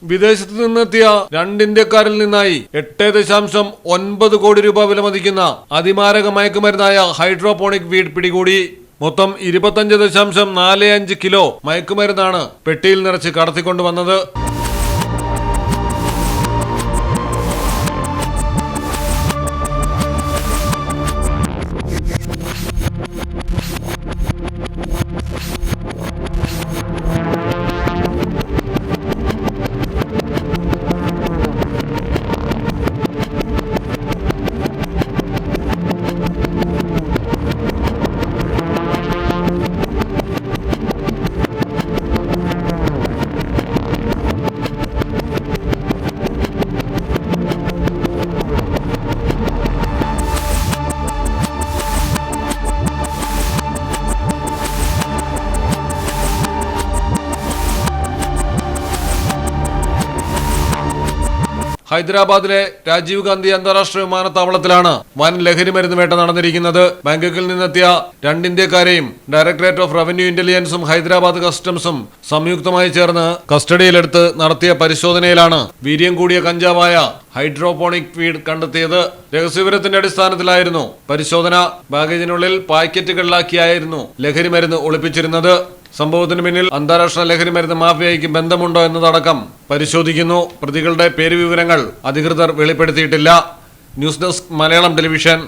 വിദേശത്ത് നിന്നെത്തിയ 2 ഇന്ത്യക്കാരിൽ നിന്നായി 8.9 കോടി രൂപ വിലമതിക്കുന്ന അതിമാരക മയക്കുമരുന്നായ ഹൈഡ്രോപോണിക് വീഡ് പിടികൂടി. മൊത്തം 25.45 കിലോ മയക്കുമരുന്നാണ് പെട്ടിയിൽ നിറച്ച് കടത്തിക്കൊണ്ടുവന്നത്. ഹൈദരാബാദിലെ രാജീവ് ഗാന്ധി അന്താരാഷ്ട്ര വിമാനത്താവളത്തിലാണ് വൻ ലഹരി മരുന്ന് വേട്ട നടന്നിരിക്കുന്നത്. ബാങ്കോക്കിൽ നിന്നെത്തിയ 2 ഇന്ത്യക്കാരെയും ഡയറക്ടറേറ്റ് ഓഫ് റവന്യൂ ഇന്റലിജൻസും ഹൈദരാബാദ് കസ്റ്റംസും സംയുക്തമായി ചേർന്ന് കസ്റ്റഡിയിലെടുത്ത് നടത്തിയ പരിശോധനയിലാണ് വീര്യം കൂടിയ കഞ്ചാവായ ഹൈഡ്രോപോണിക് വീഡ് കണ്ടെത്തിയത്. രഹസ്യവിവരത്തിന്റെ അടിസ്ഥാനത്തിലായിരുന്നു പരിശോധന. ബാഗേജിനുള്ളിൽ പാക്കറ്റുകളിലാക്കിയായിരുന്നു ലഹരി മരുന്ന് ഒളിപ്പിച്ചിരുന്നത്. സംഭവത്തിന് പിന്നിൽ അന്താരാഷ്ട്ര ലഹരി മരുന്ന് മാഫിയയ്ക്ക് ബന്ധമുണ്ടോ എന്നതടക്കം പരിശോധിക്കുന്നു. പ്രതികളുടെ പേരുവിവരങ്ങൾ അധികൃതർ വെളിപ്പെടുത്തിയിട്ടില്ല. News desk Malayalam television.